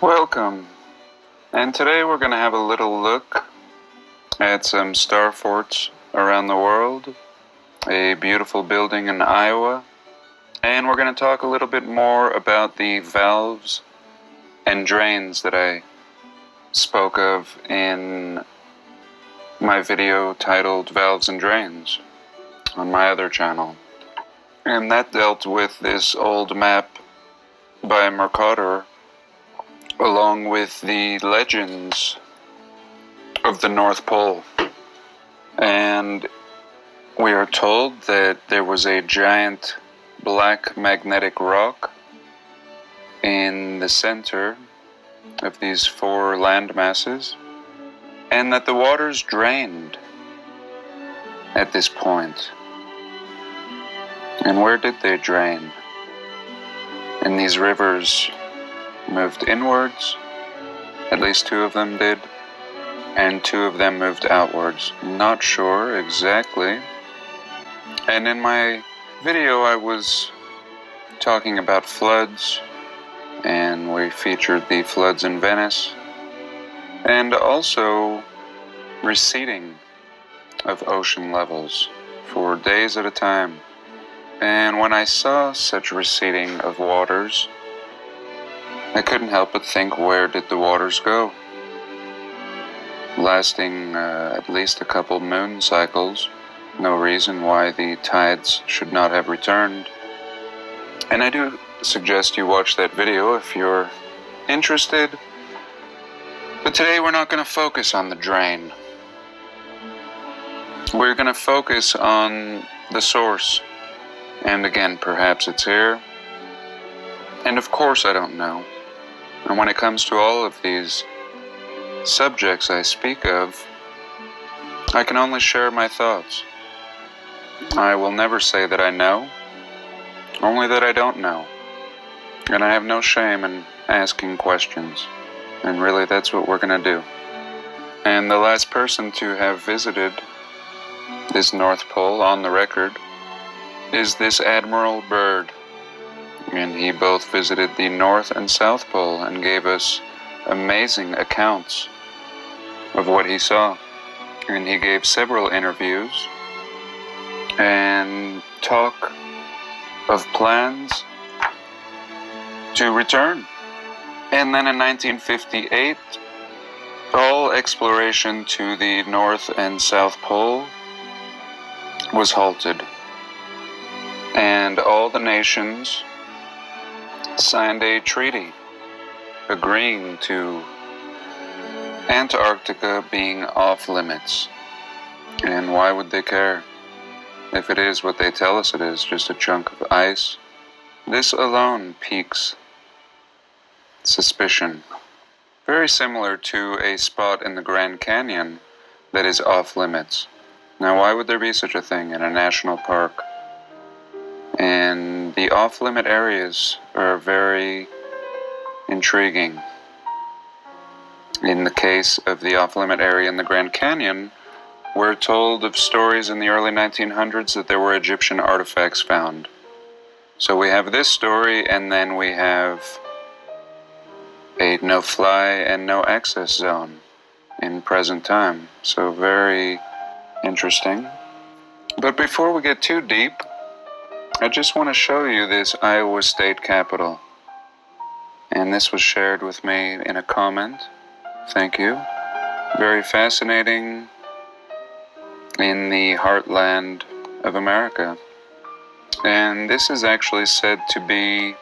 Welcome, and today we're going to have a little look at some star forts around the world, a beautiful building in Iowa, and we're going to talk a little bit more about the valves and drains that I spoke of in my video titled Valves and Drains on my other channel. And that dealt with this old map by Mercator along with the legends of the North Pole. And we are told that there was a giant black magnetic rock in the center of these four land masses, and that the waters drained at this point. And where did they drain? And these rivers moved inwards, at least two of them did, and two of them moved outwards. Not sure exactly. And in my video I was talking about floods, and we featured the floods in Venice, and also receding of ocean levels for days at a time. And when I saw such receding of waters, I couldn't help but think, where did the waters go? Lasting at least a couple moon cycles, no reason why the tides should not have returned. And I do suggest you watch that video if you're interested. But today we're not going to focus on the drain. We're going to focus on the source. And again, perhaps it's here. And of course I don't know. And when it comes to all of these subjects I speak of, I can only share my thoughts. I will never say that I know, only that I don't know. And I have no shame in asking questions. And really, that's what we're going to do. And the last person to have visited this North Pole on the record is this Admiral Byrd. And he both visited the North and South Pole and gave us amazing accounts of what he saw. And he gave several interviews and talk of plans to return. And then in 1958, all exploration to the North and South Pole was halted. And all the nations signed a treaty agreeing to Antarctica being off limits. And why would they care? If it is what they tell us it is, just a chunk of ice, this alone piques suspicion. Very similar to a spot in the Grand Canyon that is off limits. Now, why would there be such a thing in a national park? And the off-limit areas are very intriguing. In the case of the off-limit area in the Grand Canyon, we're told of stories in the early 1900s that there were Egyptian artifacts found. So we have this story, and then we have a no-fly and no-access zone in present time. So very interesting. But before we get too deep, I just want to show you this Iowa State Capitol. And this was shared with me in a comment. Thank you. Very fascinating in the heartland of America. And this is actually said to be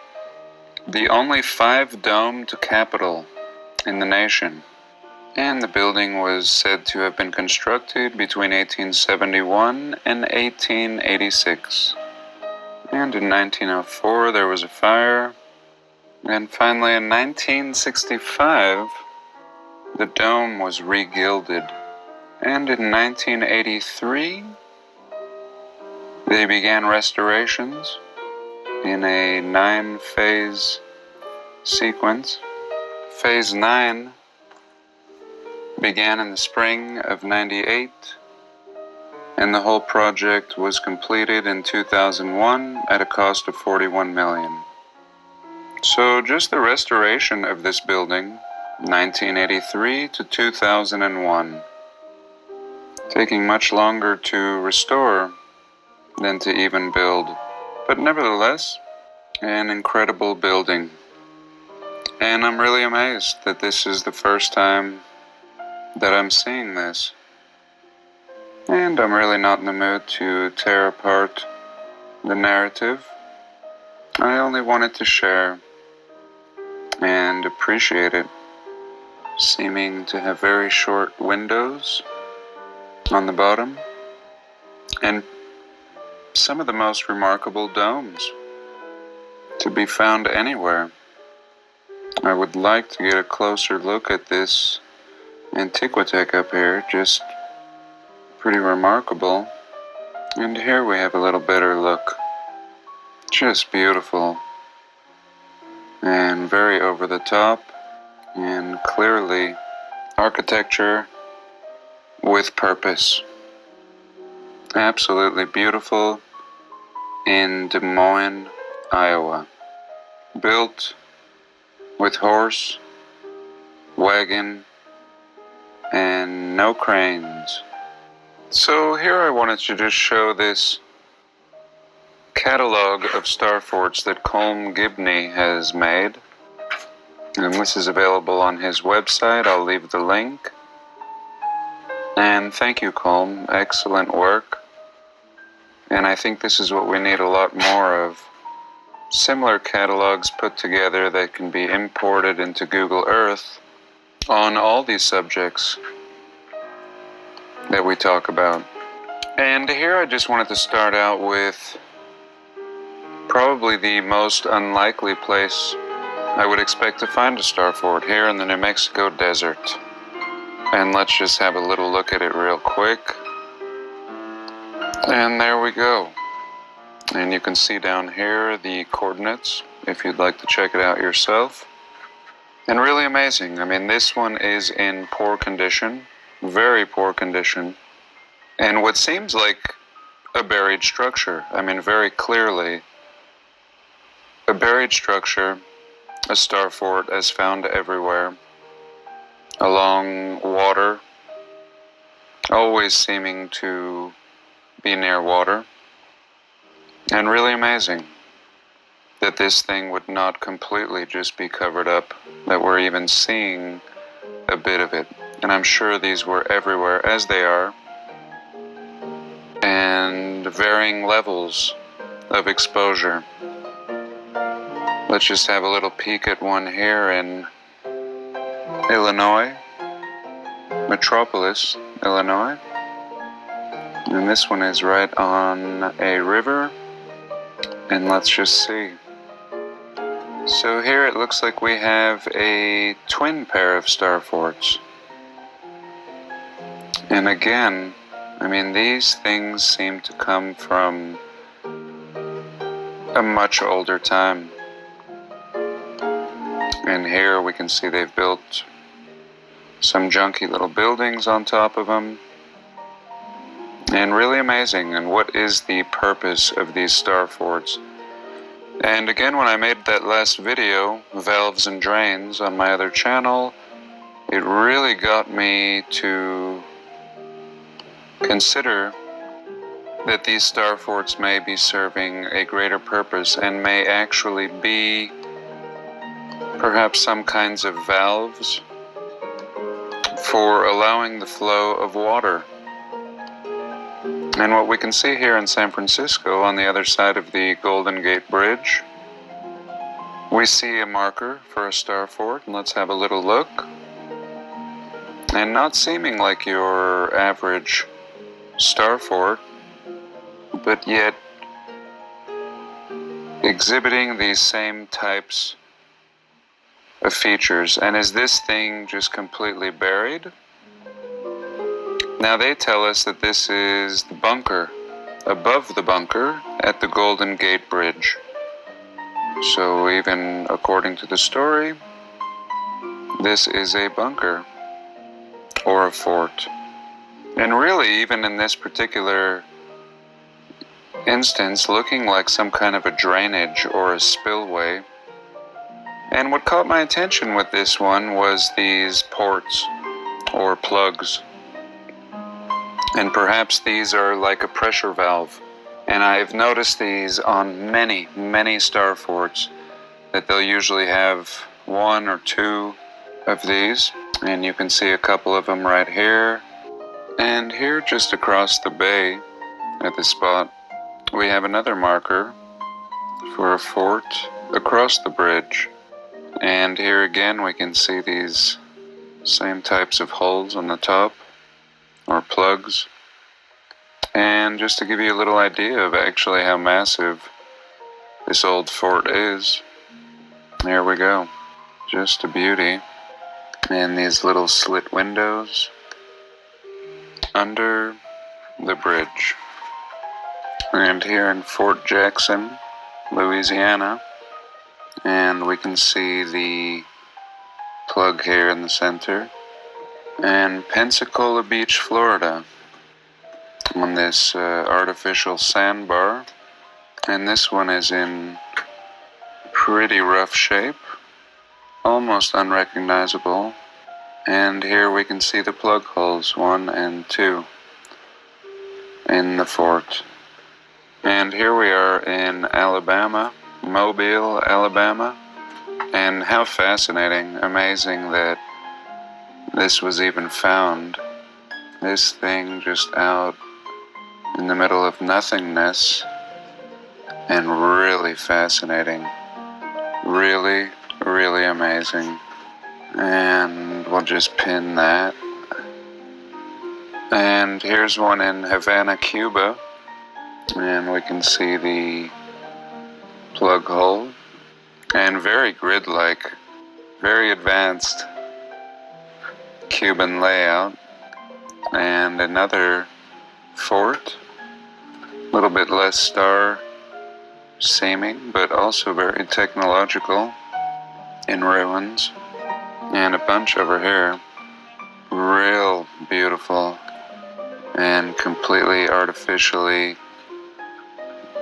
the only 5-domed capitol in the nation. And the building was said to have been constructed between 1871 and 1886. And in 1904 there was a fire. And finally in 1965 the dome was re-gilded. And in 1983 they began restorations in a 9-phase sequence. Phase 9 began in the spring of '98, and the whole project was completed in 2001 at a cost of $41 million. So just the restoration of this building, 1983 to 2001, taking much longer to restore than to even build, but nevertheless, an incredible building. And I'm really amazed that this is the first time that I'm seeing this. And I'm really not in the mood to tear apart the narrative. I only wanted to share and appreciate it, seeming to have very short windows on the bottom, and some of the most remarkable domes to be found anywhere. I would like to get a closer look at this Antiquitech up here, just pretty remarkable. And here we have a little better look. Just beautiful. And very over the top, and clearly architecture with purpose. Absolutely beautiful in Des Moines, Iowa. Built with horse, wagon, and no cranes. So here I wanted to just show this catalog of star forts that Colm Gibney has made. And this is available on his website. I'll leave the link. And thank you, Colm. Excellent work. And I think this is what we need a lot more of. Similar catalogs put together that can be imported into Google Earth on all these subjects that we talk about. And here I just wanted to start out with probably the most unlikely place I would expect to find a star fort, here in the New Mexico desert. And let's just have a little look at it real quick. And there we go. And you can see down here the coordinates if you'd like to check it out yourself. And really amazing. I mean, this one is in poor condition, very poor condition. And what seems like a buried structure. I mean, very clearly a buried structure, a star fort as found everywhere, along water, always seeming to be near water. And really amazing that this thing would not completely just be covered up, that we're even seeing a bit of it. And I'm sure these were everywhere, as they are, and varying levels of exposure. Let's just have a little peek at one here in Illinois, Metropolis, Illinois. And this one is right on a river. And let's just see. So here it looks like we have a twin pair of star forts. And again, I mean, these things seem to come from a much older time. And here we can see they've built some junky little buildings on top of them. And really amazing. And what is the purpose of these star forts? And again, when I made that last video, Valves and Drains, on my other channel, it really got me to consider that these star forts may be serving a greater purpose and may actually be perhaps some kinds of valves for allowing the flow of water. And what we can see here in San Francisco, on the other side of the Golden Gate Bridge, we see a marker for a star fort, and let's have a little look. And not seeming like your average star fort, but yet exhibiting these same types of features. And is this thing just completely buried? Now they tell us that this is the bunker, above the bunker at the Golden Gate Bridge. So even according to the story, this is a bunker or a fort. And really, even in this particular instance, looking like some kind of a drainage or a spillway. And what caught my attention with this one was these ports, or plugs. And perhaps these are like a pressure valve. And I've noticed these on many, many star forts, that they'll usually have one or two of these. And you can see a couple of them right here. And here just across the bay at the spot, we have another marker for a fort across the bridge. And here again we can see these same types of holes on the top, or plugs. And just to give you a little idea of actually how massive this old fort is, here we go. Just a beauty. And these little slit windows under the bridge. And here in Fort Jackson, Louisiana, and we can see the plug here in the center. And Pensacola Beach, Florida, on this artificial sandbar. And this one is in pretty rough shape, almost unrecognizable. And here we can see the plug holes, 1 and 2, in the fort. And here we are in Alabama, Mobile, Alabama. And how fascinating, amazing that this was even found. This thing just out in the middle of nothingness, and really fascinating. Really, really amazing. And we'll just pin that. And here's one in Havana, Cuba. And we can see the plug hole. And very grid-like, very advanced Cuban layout. And another fort, a little bit less star seeming, but also very technological, in ruins. And a bunch over here, real beautiful and completely artificially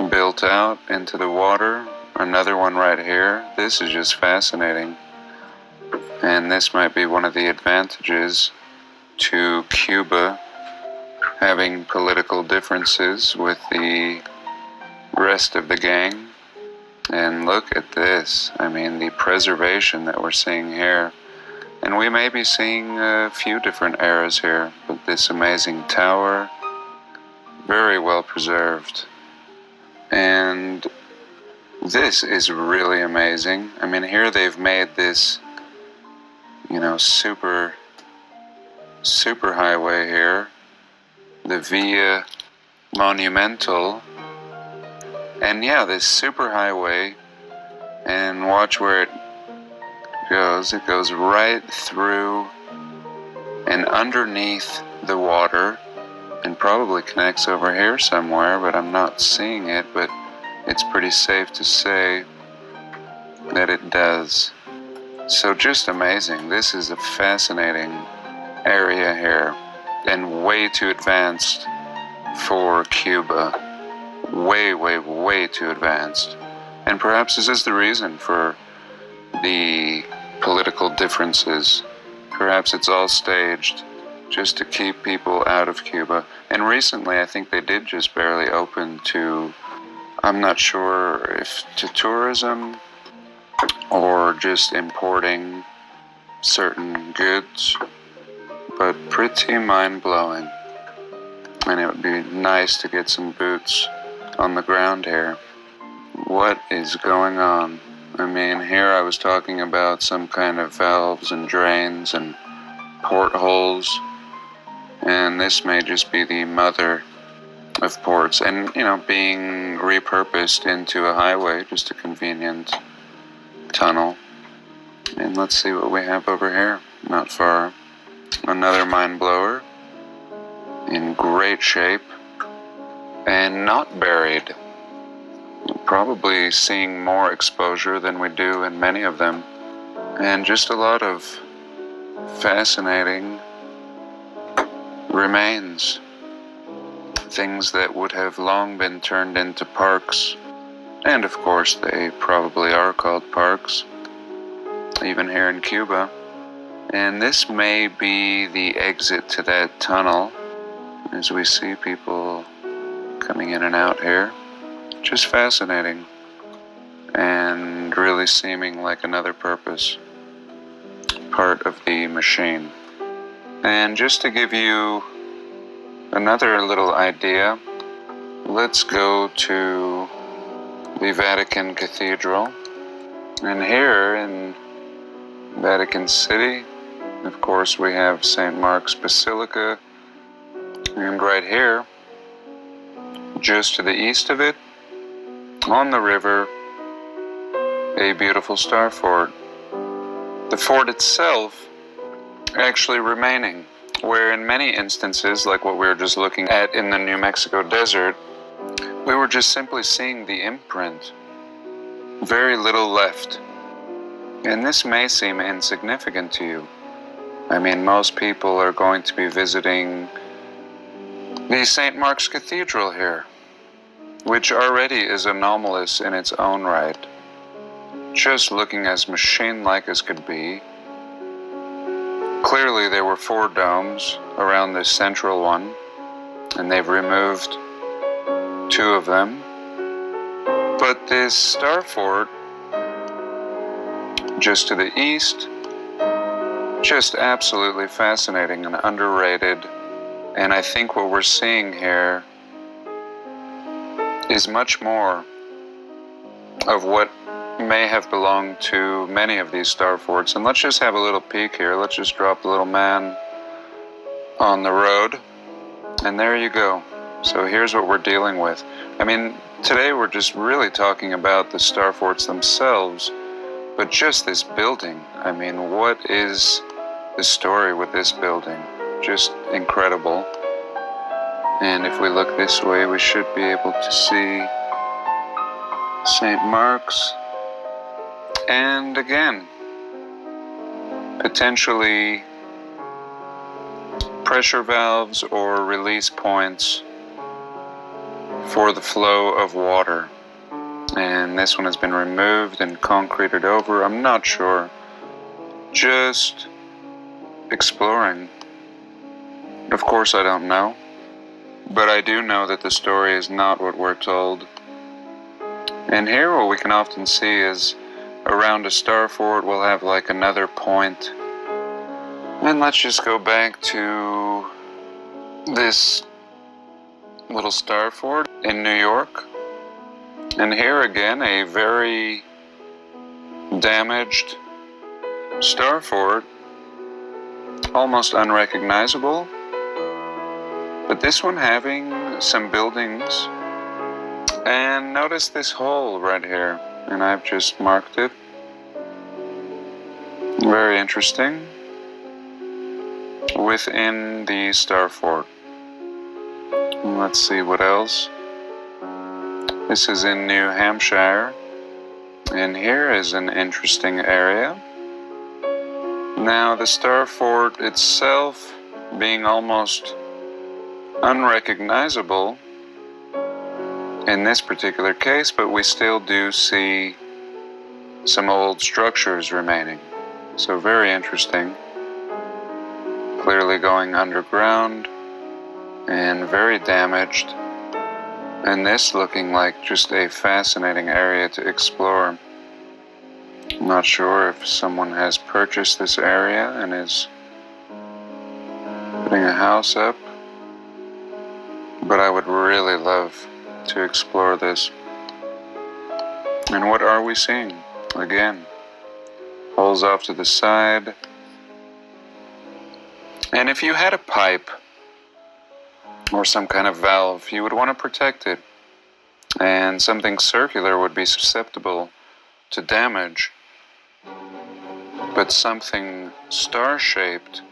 built out into the water. Another one right here. This is just fascinating. And this might be one of the advantages to Cuba having political differences with the rest of the gang. And look at this. I mean, the preservation that we're seeing here. And we may be seeing a few different eras here, but this amazing tower, very well preserved. And this is really amazing. I mean, here they've made this, super highway here, the Via Monumental. And yeah, this super highway, and watch where it goes. It goes right through and underneath the water, and probably connects over here somewhere, but I'm not seeing it, but it's pretty safe to say that it does. So just amazing. This is a fascinating area here, and way too advanced for Cuba. Way, way, way too advanced. And perhaps this is the reason for the political differences. Perhaps it's all staged just to keep people out of Cuba. And recently I think they did just barely open to, I'm not sure if to tourism or just importing certain goods, but pretty mind-blowing. And it would be nice to get some boots on the ground here. What is going on? I mean, here I was talking about some kind of valves and drains and portholes, and this may just be the mother of ports, and being repurposed into a highway, just a convenient tunnel. And let's see what we have over here, not far. Another mine blower in great shape and not buried. Probably seeing more exposure than we do in many of them, and just a lot of fascinating remains, things that would have long been turned into parks, and of course they probably are called parks, even here in Cuba. And this may be the exit to that tunnel, as we see people coming in and out here. Just fascinating, and really seeming like another purpose, part of the machine. And just to give you another little idea, let's go to the Vatican Cathedral. And here in Vatican City, of course, we have St. Mark's Basilica. And right here, just to the east of it, on the river, a beautiful star fort. The fort itself actually remaining, where in many instances, like what we were just looking at in the New Mexico desert, we were just simply seeing the imprint. Very little left. And this may seem insignificant to you. I mean, most people are going to be visiting the St. Mark's Cathedral here, which already is anomalous in its own right. Just looking as machine-like as could be. Clearly there were 4 domes around this central one, and they've removed 2 of them. But this star fort, just to the east, just absolutely fascinating and underrated. And I think what we're seeing here is much more of what may have belonged to many of these star forts. And let's just have a little peek here. Let's just drop the little man on the road. And there you go. So here's what we're dealing with. I mean, today we're just really talking about the star forts themselves, but just this building. I mean, what is the story with this building? Just incredible. And if we look this way, we should be able to see St. Mark's. And again, potentially pressure valves or release points for the flow of water. And this one has been removed and concreted over. I'm not sure. Just exploring. Of course I don't know. But I do know that the story is not what we're told. And here what we can often see is around a star fort we'll have like another point. And let's just go back to this little star fort in New York. And here again a very damaged star fort, almost unrecognizable. But this one having some buildings. And notice this hole right here. And I've just marked it. Very interesting. Within the star fort. Let's see what else. This is in New Hampshire. And here is an interesting area. Now the star fort itself being almost unrecognizable in this particular case, but we still do see some old structures remaining. So very interesting. Clearly going underground and very damaged. And this looking like just a fascinating area to explore. I'm not sure if someone has purchased this area and is putting a house up, but I would really love to explore this. And what are we seeing? Again, holes off to the side. And if you had a pipe or some kind of valve, you would want to protect it. And something circular would be susceptible to damage. But something star-shaped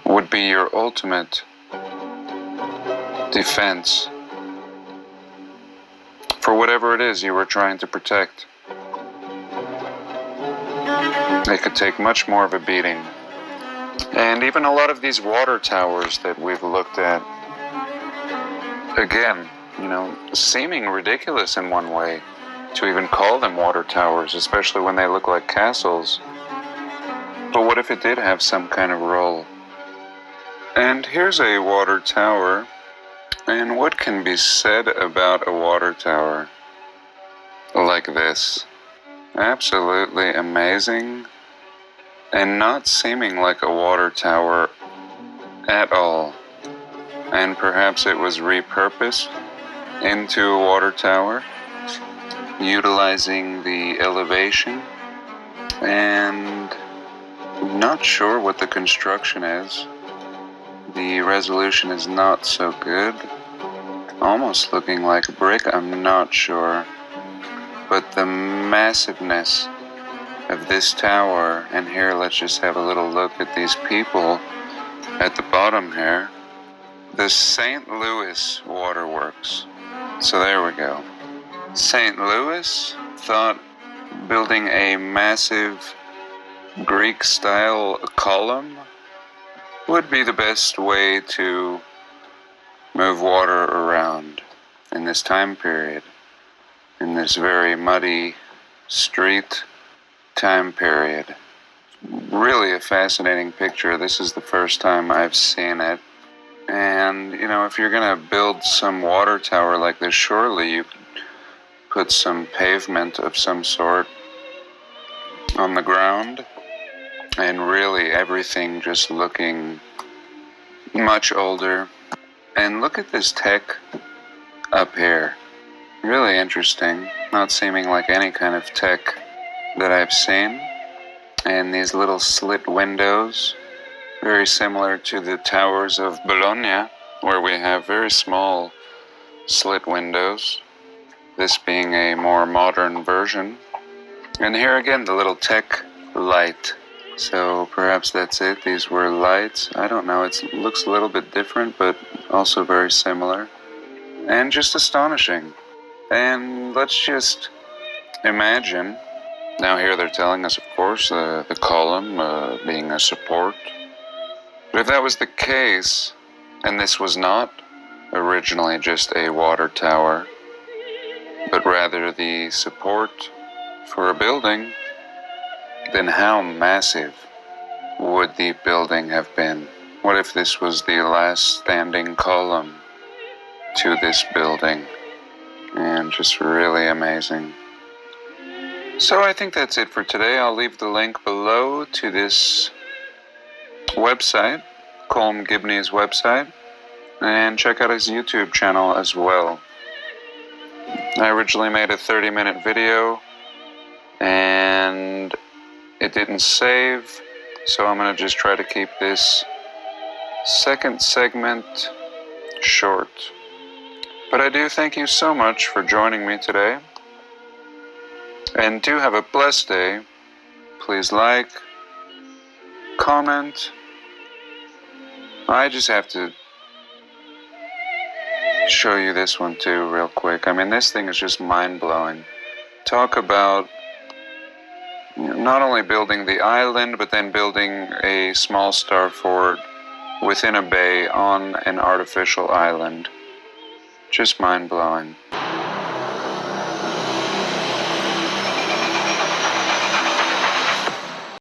would be your ultimate defense for whatever it is you were trying to protect. It could take much more of a beating. And even a lot of these water towers that we've looked at, again, seeming ridiculous in one way, to even call them water towers, especially when they look like castles. But what if it did have some kind of role? And here's a water tower. And what can be said about a water tower like this? Absolutely amazing, and not seeming like a water tower at all. And perhaps it was repurposed into a water tower, utilizing the elevation, and not sure what the construction is. The resolution is not so good. Almost looking like brick, I'm not sure. But the massiveness of this tower, and here let's just have a little look at these people at the bottom here. The St. Louis Waterworks. So there we go. St. Louis thought building a massive Greek-style column would be the best way to move water around in this time period, in this very muddy street time period. Really a fascinating picture. This is the first time I've seen it. And, you know, if you're going to build some water tower like this, surely you could put some pavement of some sort on the ground, and really everything just looking much older. And look at this tech up here. Really interesting. Not seeming like any kind of tech that I've seen. And these little slit windows, very similar to the towers of Bologna, where we have very small slit windows, this being a more modern version. And here again, the little tech light. So perhaps that's it. These were lights. I don't know. It looks a little bit different, but also very similar. And just astonishing. And let's just imagine. Now here they're telling us, of course, the column being a support. But if that was the case, and this was not originally just a water tower, but rather the support for a building, then how massive would the building have been? What if this was the last standing column to this building? And just really amazing. So I think that's it for today. I'll leave the link below to this website, Colm Gibney's website, and check out his YouTube channel as well. I originally made a 30-minute video, and it didn't save, so I'm going to just try to keep this second segment short. But I do thank you so much for joining me today, and do have a blessed day. Please like, comment. I just have to show you this one too real quick. I mean, this thing is just mind-blowing. Talk about not only building the island, but then building a small star fort within a bay on an artificial island. Just mind-blowing.